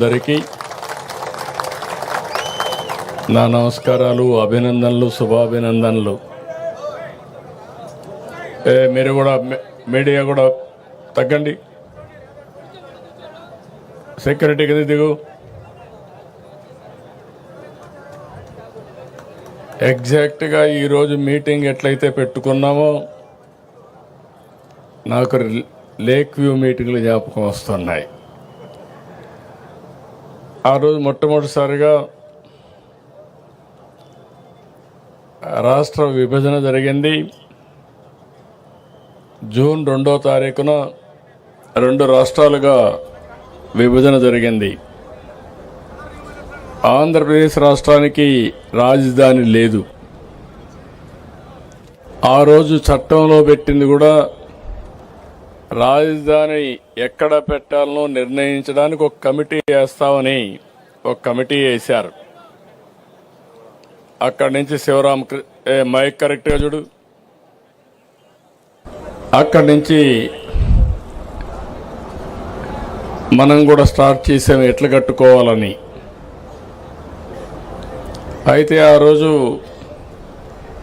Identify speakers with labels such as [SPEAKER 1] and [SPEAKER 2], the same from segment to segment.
[SPEAKER 1] అందరికీ నా నమస్కారాలు, అభినందనలు, శుభాభినందనలు. మీరు కూడా మీడియా కూడా తగ్గండి, సెక్యూరిటీ కింద దిగు. ఎగ్జాక్ట్గా ఈరోజు మీటింగ్ ఎట్లయితే పెట్టుకున్నామో నాకు లేక్ వ్యూ మీటింగ్లు జ్ఞాపకం వస్తున్నాయి. ఆ రోజు మొట్టమొదటిసారిగా రాష్ట్ర విభజన జరిగింది. జూన్ 2వ తారీఖున 2 రాష్ట్రాలుగా విభజన జరిగింది. ఆంధ్రప్రదేశ్ రాష్ట్రానికి రాజధాని లేదు. ఆ రోజు చట్టంలో పెట్టింది కూడా రాజధాని ఎక్కడ పెట్టాలనో నిర్ణయించడానికి ఒక కమిటీ వేస్తామని ఒక కమిటీ వేశారు. అక్కడి నుంచి శివరామ మైక్ కరెక్ట్గా చూడు. అక్కడి నుంచి మనం కూడా స్టార్ట్ చేసాము ఎట్లా కట్టుకోవాలని. అయితే ఆ రోజు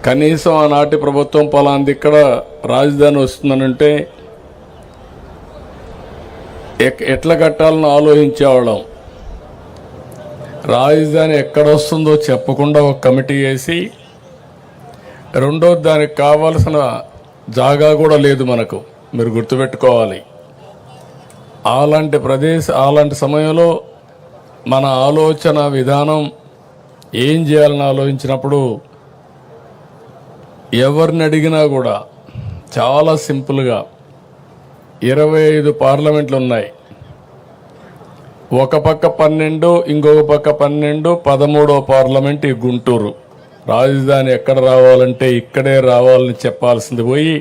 [SPEAKER 1] కనీసం ఆనాటి ప్రభుత్వం పలాంది ఇక్కడ రాజధాని వస్తుందనంటే ఎట్లా కట్టాలని ఆలోచించేవాళ్ళం. రాజధాని ఎక్కడొస్తుందో చెప్పకుండా ఒక కమిటీ వేసి, రెండోది దానికి కావాల్సిన జాగా కూడా లేదు మనకు. మీరు గుర్తుపెట్టుకోవాలి. అలాంటి సమయంలో మన ఆలోచన విధానం ఏం చేయాలని ఆలోచించినప్పుడు ఎవరిని అడిగినా కూడా చాలా సింపుల్గా 25 పార్లమెంట్లు ఉన్నాయి. ఒక పక్క 12, ఇంకొక పక్క 12, 13వ పార్లమెంట్ ఈ గుంటూరు. రాజధాని ఎక్కడ రావాలంటే ఇక్కడే రావాలని చెప్పాల్సింది పోయి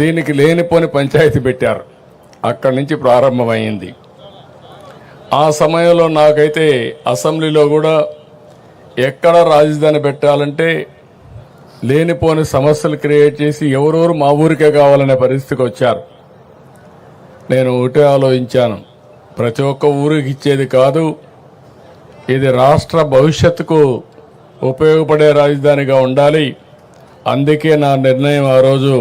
[SPEAKER 1] దీనికి లేనిపోని పంచాయతీ పెట్టారు. అక్కడి నుంచి ప్రారంభమైంది. ఆ సమయంలో నాకైతే అసెంబ్లీలో కూడా ఎక్కడ రాజధాని పెట్టాలంటే లేనిపోని సమస్యలు క్రియేట్ చేసి ఎవరెవరు మా ఊరికే కావాలనే పరిస్థితికి వచ్చారు. నేను ఒకటే ఆలోచించాను, ప్రతి ఒక్క ఊరికి ఇచ్చేది కాదు, ఇది రాష్ట్ర భవిష్యత్తుకు ఉపయోగపడే రాజధానిగా ఉండాలి. అందుకే నా నిర్ణయం ఆ రోజు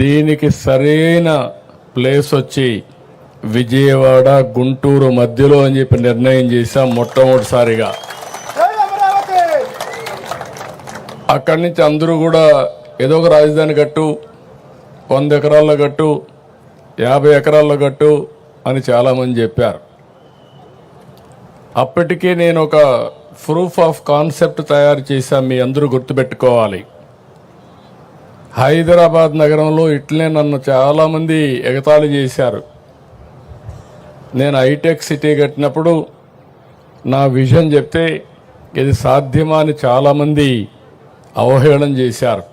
[SPEAKER 1] దీనికి సరైన ప్లేస్ వచ్చి విజయవాడ గుంటూరు మధ్యలో అని చెప్పి నిర్ణయం చేశాం మొట్టమొదటిసారిగా. అక్కడి నుంచి అందరూ కూడా ఏదో ఒక రాజధాని కట్టు, 100 ఎకరాల్లో కట్టు, 50 ఎకరాల్లో కట్టు అని చాలామంది చెప్పారు. అప్పటికే నేను ఒక ప్రూఫ్ ఆఫ్ కాన్సెప్ట్ తయారు చేశాను. మీ అందరూ గుర్తుపెట్టుకోవాలి. హైదరాబాద్ నగరంలో ఇట్లనే నన్ను చాలామంది ఎగతాళి చేశారు. నేను హైటెక్ సిటీ కట్టినప్పుడు నా విజన్ చెప్తే ఇది సాధ్యమా అని చాలామంది అవహేళన చేశారు.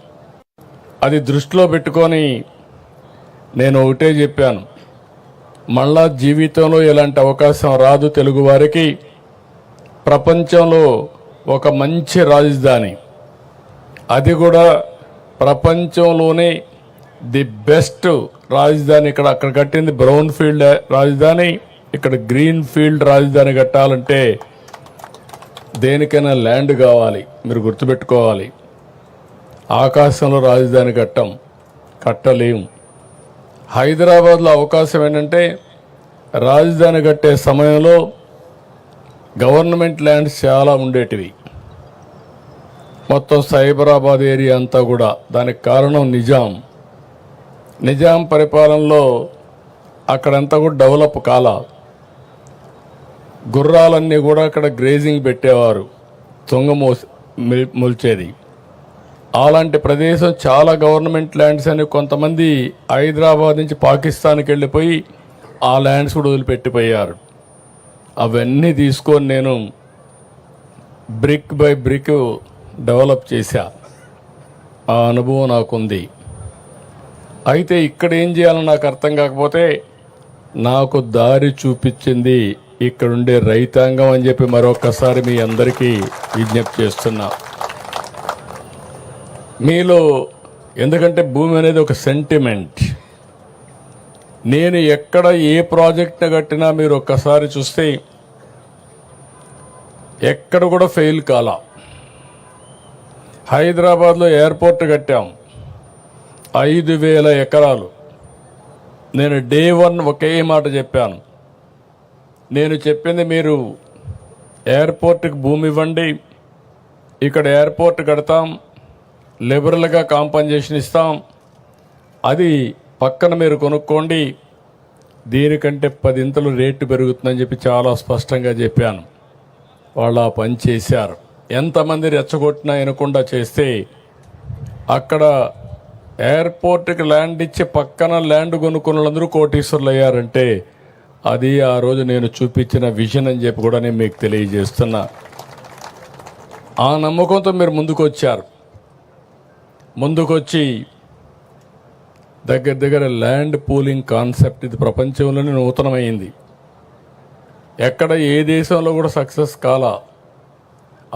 [SPEAKER 1] అది దృష్టిలో పెట్టుకొని నేను ఒకటే చెప్పాను, మళ్ళా జీవితంలో ఇలాంటి అవకాశం రాదు తెలుగువారికి. ప్రపంచంలో ఒక మంచి రాజధాని, అది కూడా ప్రపంచంలోనే ది బెస్ట్ రాజధాని అక్కడ కట్టింది బ్రౌన్ ఫీల్డ్ రాజధాని. ఇక్కడ గ్రీన్ ఫీల్డ్ రాజధాని కట్టాలంటే దేనికైనా ల్యాండ్ కావాలి. మీరు గుర్తుపెట్టుకోవాలి. ఆకాశంలో రాజధాని కట్టలేము. హైదరాబాద్లో అవకాశం ఏంటంటే రాజధాని కట్టే సమయంలో గవర్నమెంట్ ల్యాండ్స్ చాలా ఉండేటివి. మొత్తం సైబరాబాద్ ఏరియా అంతా కూడా. దానికి కారణం నిజాం పరిపాలనలో అక్కడంతా కూడా డెవలప్ కాలా. గుర్రాలన్నీ కూడా అక్కడ గ్రేజింగ్ పెట్టేవారు, మొల్చేది. అలాంటి ప్రదేశం చాలా గవర్నమెంట్ ల్యాండ్స్ అని కొంతమంది హైదరాబాద్ నుంచి పాకిస్తాన్కి వెళ్ళిపోయి ఆ ల్యాండ్స్ కూడా వదిలిపెట్టిపోయారు. అవన్నీ తీసుకొని నేను బ్రిక్ బై బ్రిక్ డెవలప్ చేశా. ఆ అనుభవం నాకుంది. అయితే ఇక్కడ ఏం చేయాలని నాకు అర్థం కాకపోతే నాకు దారి చూపించింది ఇక్కడుండే రైతాంగం అని చెప్పి మరొకసారి మీ అందరికీ విజ్ఞప్తి చేస్తున్నా. మీలో ఎందుకంటే భూమి అనేది ఒక సెంటిమెంట్. నేను ఎక్కడ ఏ ప్రాజెక్ట్ని కట్టినా మీరు ఒక్కసారి చూస్తే ఎక్కడ కూడా ఫెయిల్ కాలా. హైదరాబాద్లో ఎయిర్పోర్ట్ కట్టాం, 5,000 ఎకరాలు. నేను డే 1 ఒకే మాట చెప్పాను. నేను చెప్పింది, మీరు ఎయిర్పోర్ట్కి భూమి ఇవ్వండి, ఇక్కడ ఎయిర్పోర్ట్ కడతాం, లిబరల్గా కాంపన్సేషన్ ఇస్తాం, అది పక్కన మీరు కొనుక్కోండి, దీనికంటే 10 ఇంతలు రేటు పెరుగుతుందని చెప్పి చాలా స్పష్టంగా చెప్పాను. వాళ్ళు ఆ పని చేశారు. ఎంతమంది రెచ్చగొట్టినా వినకుండా చేస్తే అక్కడ ఎయిర్పోర్ట్కి ల్యాండ్ ఇచ్చి పక్కన ల్యాండ్ కొనుక్కున్న వాళ్ళందరూ కోటీశ్వరులు అయ్యారంటే అది ఆ రోజు నేను చూపించిన విజన్ అని చెప్పి కూడా నేను మీకు తెలియజేస్తున్నా. ఆ నమ్మకంతో మీరు ముందుకొచ్చారు. ముందుకొచ్చి దగ్గర ల్యాండ్ పూలింగ్ కాన్సెప్ట్ ఇది ప్రపంచంలోనే నూతనమైంది. ఎక్కడ ఏ దేశంలో కూడా సక్సెస్ కాలా.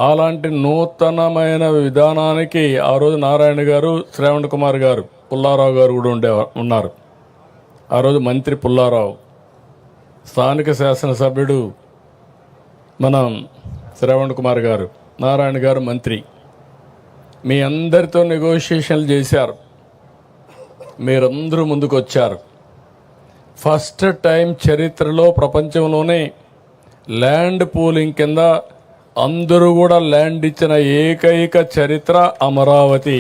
[SPEAKER 1] అలాంటి నూతనమైన విధానానికి ఆ రోజు నారాయణ గారు, శ్రావణ్ కుమార్ గారు, పుల్లారావు గారు కూడా ఉన్నారు. ఆ రోజు మంత్రి పుల్లారావు, స్థానిక శాసనసభ్యుడు మనం శ్రావణ్ కుమార్ గారు, నారాయణ గారు మంత్రి. మీ అందరితో నెగోషియేషన్లు చేశారు. మీరందరూ ముందుకు వచ్చారు. ఫస్ట్ టైం చరిత్రలో ప్రపంచంలోనే ల్యాండ్ పూలింగ్ కింద అందరూ కూడా ల్యాండ్ ఇచ్చిన ఏకైక చరిత్ర అమరావతి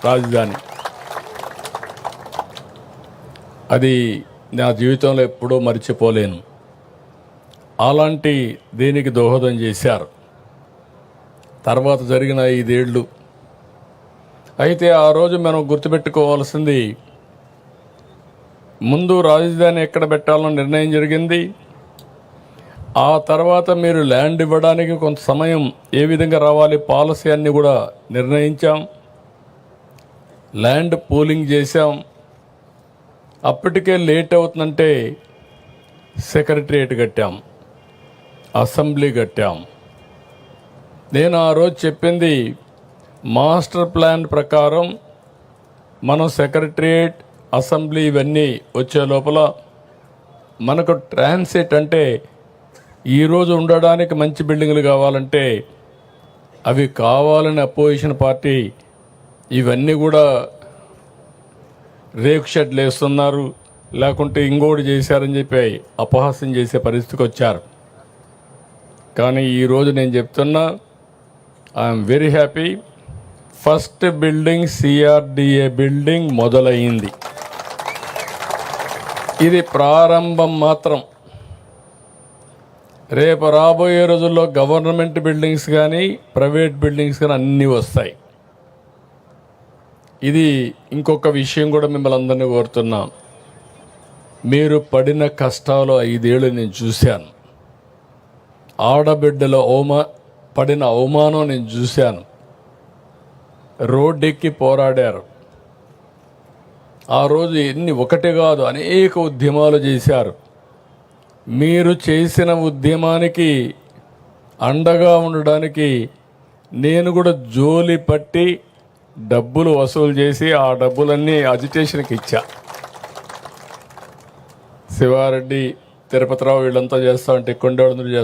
[SPEAKER 1] రాజధాని. అది నా జీవితంలో ఎప్పుడూ మర్చిపోలేను. అలాంటి దీనికి దోహదం చేశారు. తర్వాత జరిగిన 5 ఏళ్ళు. అయితే ఆ రోజు మనం గుర్తుపెట్టుకోవాల్సింది, ముందు రాజధాని ఎక్కడ పెట్టాలని నిర్ణయం జరిగింది. ఆ తర్వాత మీరు ల్యాండ్ ఇవ్వడానికి కొంత సమయం ఏ విధంగా రావాలి, పాలసీ అన్ని కూడా నిర్ణయించాం. ల్యాండ్ పూలింగ్ చేశాం. అప్పటికే లేట్ అవుతుందంటే సెక్రటరియట్ కట్టాం, అసెంబ్లీ కట్టాం. నేను ఆ రోజు చెప్పింది, మాస్టర్ ప్లాన్ ప్రకారం మనం సెక్రటరియట్, అసెంబ్లీ ఇవన్నీ వచ్చే లోపల మనకు ట్రాన్సిట్ అంటే ఈరోజు ఉండడానికి మంచి బిల్డింగ్లు కావాలంటే అవి కావాలని అపోజిషన్ పార్టీ ఇవన్నీ కూడా రేకు షెడ్లు వేస్తున్నారు, లేకుంటే ఇంకోటి చేశారని చెప్పి అపహాస్యం చేసే పరిస్థితికి వచ్చారు. కానీ ఈరోజు నేను చెప్తున్నా, I'm very happy. First building CRDA building మొదలైంది. ఇది ప్రారంభం మాత్రం. రేపు రాబోయే రోజుల్లో గవర్నమెంట్ బిల్డింగ్స్ కానీ ప్రైవేట్ బిల్డింగ్స్ కానీ అన్నీ వస్తాయి. ఇది ఇంకొక విషయం కూడా మిమ్మల్ని అందరినీ కోరుతున్నా. మీరు పడిన కష్టాలు 5 ఏళ్ళు నేను చూశాను. ఆడబిడ్డల పడిన అవమానం నేను చూశాను. రోడ్డెక్కి పోరాడారు. ఆ రోజు ఒకటి కాదు అనేక ఉద్యమాలు చేశారు. మీరు చేసిన ఉద్యమానికి అండగా ఉండడానికి నేను కూడా జోలి పట్టి డబ్బులు వసూలు చేసి ఆ డబ్బులన్నీ అజిటేషన్కి ఇచ్చా. శివారెడ్డి, తిరుపతిరావు వీళ్ళంతా చేస్తా ఉంటే కొండేవాళ్ళు